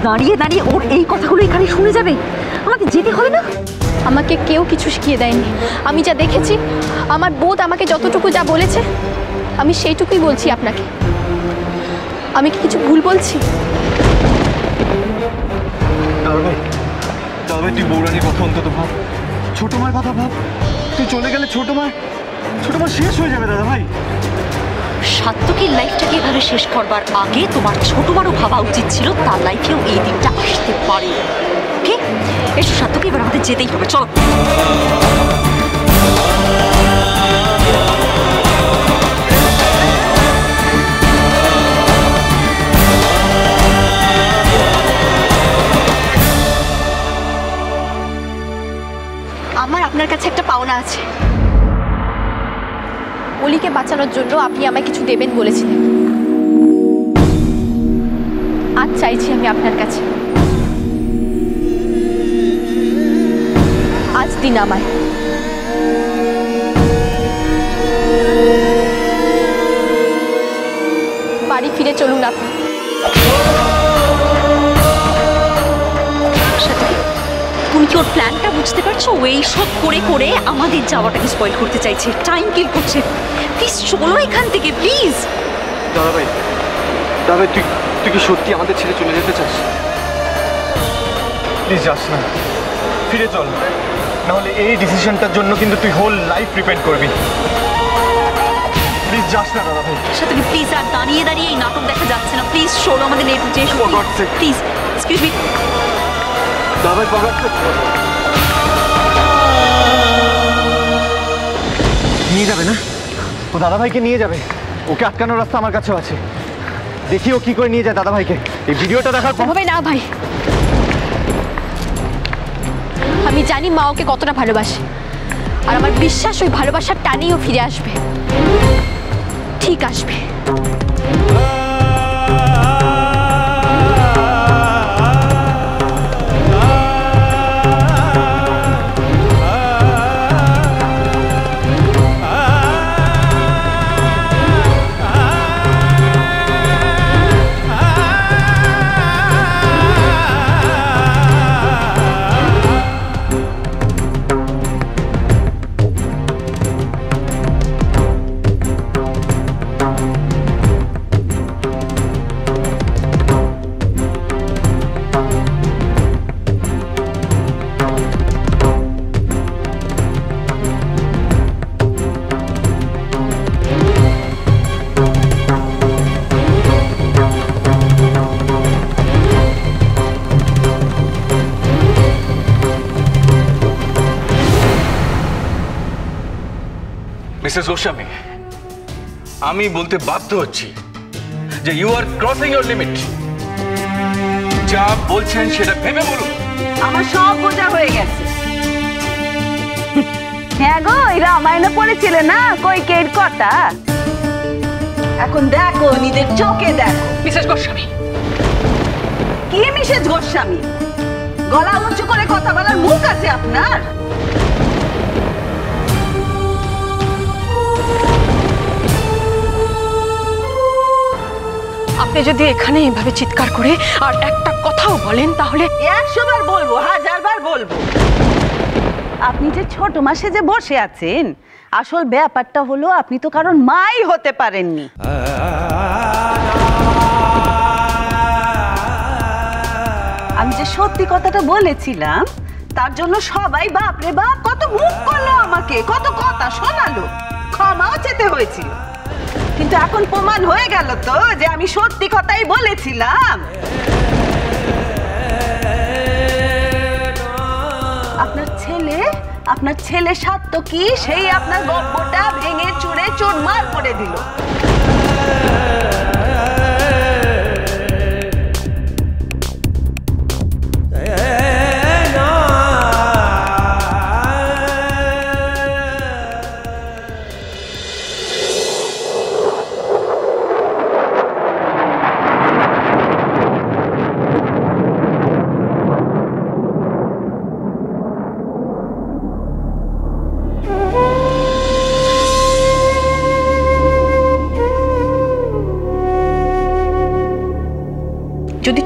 দাঁড়িয়ে দাঁড়িয়ে ওর এই কথাগুলো এখানে শুনে যাবে? আমাকে যেতে হবে না? আমাকে কেউ কিছু শিখিয়ে দেয়নি। আমি যা দেখেছি, আমার বোধ আমাকে যতটুকু যা বলেছে আমি সেইটুকুই বলছি আপনাকে। আমি কি কিছু ভুল বলছি? দাদা ভাই তুই বৌরানির কথা অন্তত ভাব, ছোট মার কথা ভাব। তুই চলে গেলে ছোট মা শেষ হয়ে যাবে দাদা ভাই। সাত্তকীর লাইফটাকে এভাবে শেষ করবার আগে তোমার ছোট মারও ভাবা উচিত ছিল তার লাইফেও এই দিনটা আসতে পারে। ওকে, এসো সাত্তকী, এবার আমাদের যেতেই হবে, চলো। আমার আপনার কাছে একটা পাওনা আছে। অলিকে বাঁচানোর জন্য আপনি আমায় কিছু দেবেন বলেছিলেন। আজ চাইছি আমি আপনার কাছে, আজ দিন আমায়। বাড়ি ফিরে চলুন আপনি। তুমি কি ওর প্ল্যানটা বুঝতে পারছো? ও এইসব করে করে আমাদের যাওয়াটাকে স্পয়েল করতে চাইছে, টাইম কিল করছে। প্লিজ চলো এখান থেকে, প্লিজ। দাদা ভাই তুই কি সত্যি আমাদের ছেড়ে চলে যেতে চাস? প্লিজ যাস না, ফিরে চল, নাহলে এই ডিসিশনটার জন্য কিন্তু তুই হোল লাইফ রিপেন্ড করবি। প্লিজ যাস না দাদা ভাই। সাথে প্লিজ, আর দাঁড়িয়ে দাঁড়িয়ে এই নাটক দেখা যাচ্ছে না। প্লিজ চলো আমাদের নেট যে প্লিজ। এক্সকিউজ মি দাদা ভাই, নিয়ে যাবে না? ও দাদা ভাইকে নিয়ে যাবে। ওকে আটকানোর রাস্তা আমার কাছেও আছে। দেখি ও কি করে নিয়ে যায় দাদা ভাইকে। এই ভিডিওটা দেখার পর হবে না ভাই। আমি জানি মা ওকে কতটা ভালোবাসে, আর আমার বিশ্বাস ওই ভালোবাসার টানেই ও ফিরে আসবে। ঠিক আসবে। মিসেস গোস্বামী, আমি বলতে বাধ্য হচ্ছি যে you are crossing your limit. যা বলছেন সেটা ভেবে বলুন। আমার সব বোঝা হয়ে গেছে। হ্যাঁ গো, এই রামায়ণে পড়েছিলে না কৈকেয়ীর কথা? এখন দেখো, নিজের চোখে দেখো। মিসেস গোস্বামী। কি মিসেস গোস্বামী? গলা উঁচু করে কথা বলার মুখ আছে আপনার? আপনি যদি এখানে এইভাবে চিৎকার করে আর একটা কথাও বলেন তাহলে 100 বার বলবো, 1000 বার বলবো। আপনি যে ছোট মাসে যে বসে আছেন, আসল ব্যাপারটা হলো আপনি তো কারণ মাই হতে পারেননি। আমি যে সত্যি কথাটা বলেছিলাম তার জন্য সবাই বাপরে বাপ কত মুখ করলো, আমাকে কত কথা শোনালো, ক্ষমাও চেতে হয়েছিল। কিন্তু এখন প্রমাণ হয়ে গেল তো যে আমি সত্যি কথাই বলেছিলাম। আপনার ছেলে সাত্তকী সেই আপনার গপ্পটা ভেঙে চুরে চুরমার করে দিল।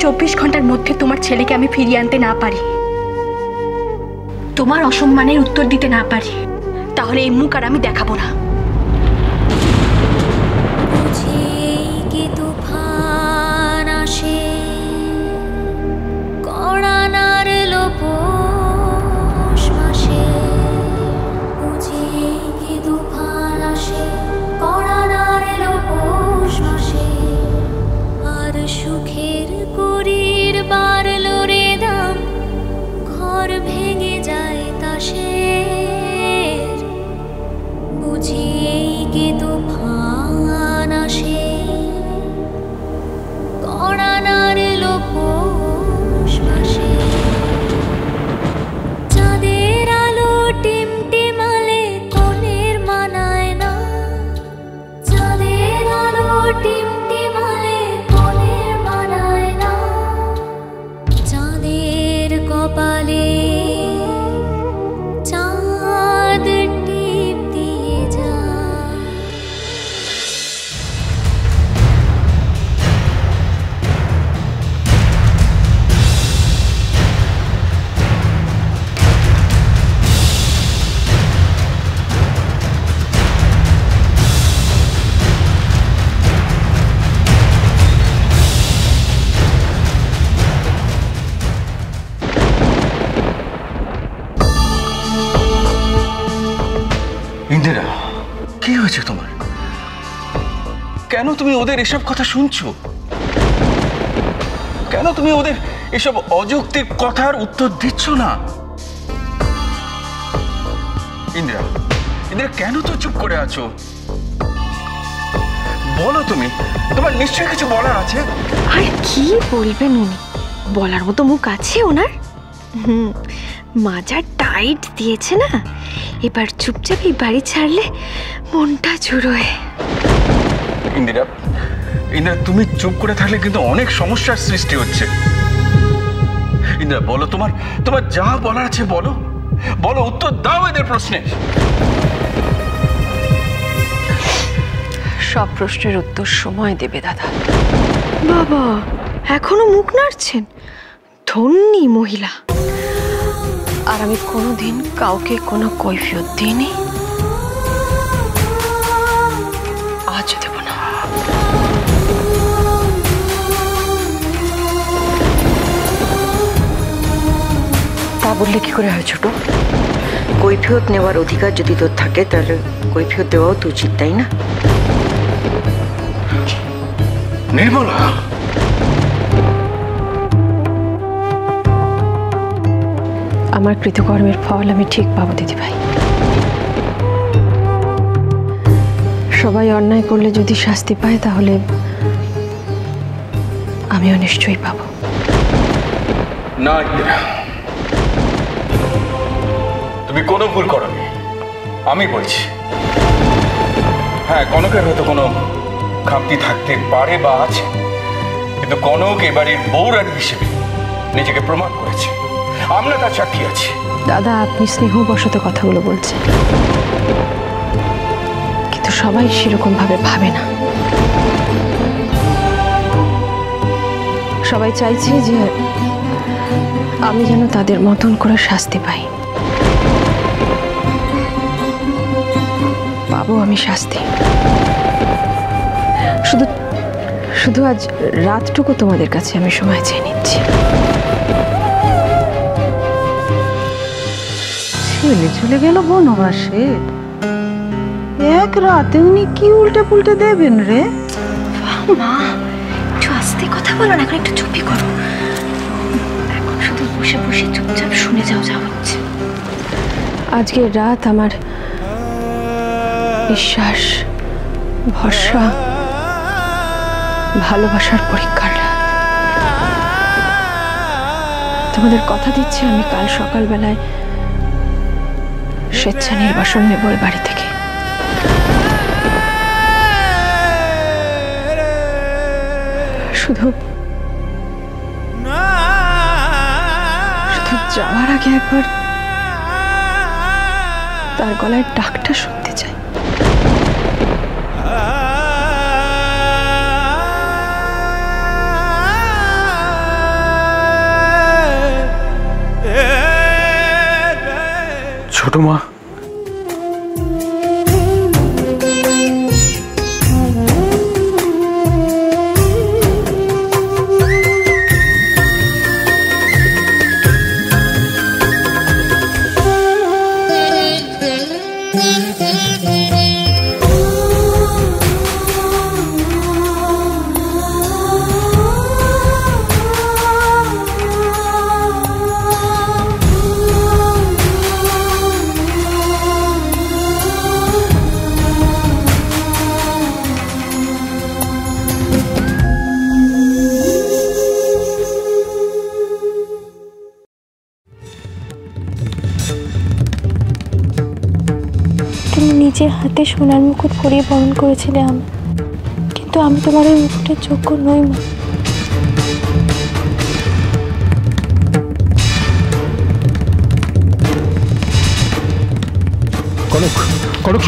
24 ঘন্টার মধ্যে তোমার ছেলেকে আমি ফিরিয়ে আনতে না পারি, তোমার অসম্মানের উত্তর দিতে না পারি, তাহলে এই মুখ আর আমি দেখাবো না। সুখের করির বারলো রে দাম, ঘর ভেঙে যায় তাসের, বুঝি কি তুফান আসে, কড়ানার লোপোষ মাসে। চাঁদের আলো টিমটিমালে কোণের মানায় না, চাঁদের আলো টিমটিমালে কোণের মানায় না, চাঁদের কপালে চাঁদ টিপ দিয়ে যায়। ইন্দিরা, কি হয়েছে তোমার? কেন তুমি ওদের এসব কথা শুনছো? কেন তুমি ওদের এসব অযৌক্তিক কথার উত্তর দিচ্ছ না? ইন্দিরা, ইন্দিরা, কেন তো চুপ করে আছো? বলো, তুমি তোমার নিশ্চয়ই কিছু বলার আছে। আর কি বলবেন উনি, বলার মতো মুখ আছে ওনার? মাজা টাইট দিয়েছে না, এবার চুপচাপ এই বাড়ি ছাড়লে মনটা জুড়োয়। ইন্দিরা, ইন্দিরা, তুমি চুপ করে থাকলে কিন্তু অনেক সমস্যার সৃষ্টি হচ্ছে। ইন্দিরা, বলো, তোমার তোমার যা বলার আছে বলো, বলো, উত্তর দাও এদের প্রশ্নে। সব প্রশ্নের উত্তর সময় দেবে দাদা। বাবা, এখনো মুখ নাড়ছেন? ধন্যী মহিলা। আর আমি কোনোদিন কাউকে কোনো কৈফিয়ত দিইনি, আজও দেব না। তা বললে কি করে হয় ছোট? কৈফিয়ত নেওয়ার অধিকার যদি তোর থাকে তাহলে কৈফিয়ত দেওয়াও তো উচিত, তাই না? নির্মলা, আমার কৃতকর্মের ফল আমি ঠিক পাবো দিদিভাই। সবাই অন্যায় করলে যদি শাস্তি পায় তাহলে আমিও নিশ্চয়ই পাবো। না ইন্দিরা, তুমি কোনো ভুল করোনি, আমি বলছি। হ্যাঁ, কনকের হয়তো কোনো খামতি থাকতে পারে বা আছে, কিন্তু কনক এবারের বউরানী হিসেবে নিজেকে প্রমাণ করেছে, আমরা তার সাক্ষী আছি। দাদা, আপনি স্নেহবশত কথাগুলো বলছেন, কিন্তু সবাই সেরকম ভাবে ভাবে না। সবাই চাইছে যে আমি যেন তাদের মতন করে শাস্তি পাই। পাবো আমি শাস্তি, শুধু শুধু আজ রাতটুকু তোমাদের কাছে আমি সময় চেয়ে নিচ্ছি। ছেলে চলে গেল বনবাসে, এক রাতে উনি কি উল্টে পুল্টে দেবেন রে? মা, একটু আস্তে কথা বলো না, এখন একটু চুপি করো। এখন শুধু বসে বসে চুপচাপ শুনে যাও যা হচ্ছে। আজকের রাত আমার বিশ্বাস, ভরসা, ভালোবাসার পরীক্ষার রাত। তোমাদের কথা দিচ্ছি আমি কাল সকালবেলায় স্বেচ্ছা নির্বাসন নেব এই বাড়ি থেকে। শুধু যাওয়ার আগে একবার তার গলায় ডাকটা শুনতে চাই। ছোট মা, তুমি নিজের হাতে সোনার মুকুট পরিয়ে বরণ করেছিলে আমি, কিন্তু আমি তোমার ওই মুকুটের যোগ্য নই মা। কনক, কনক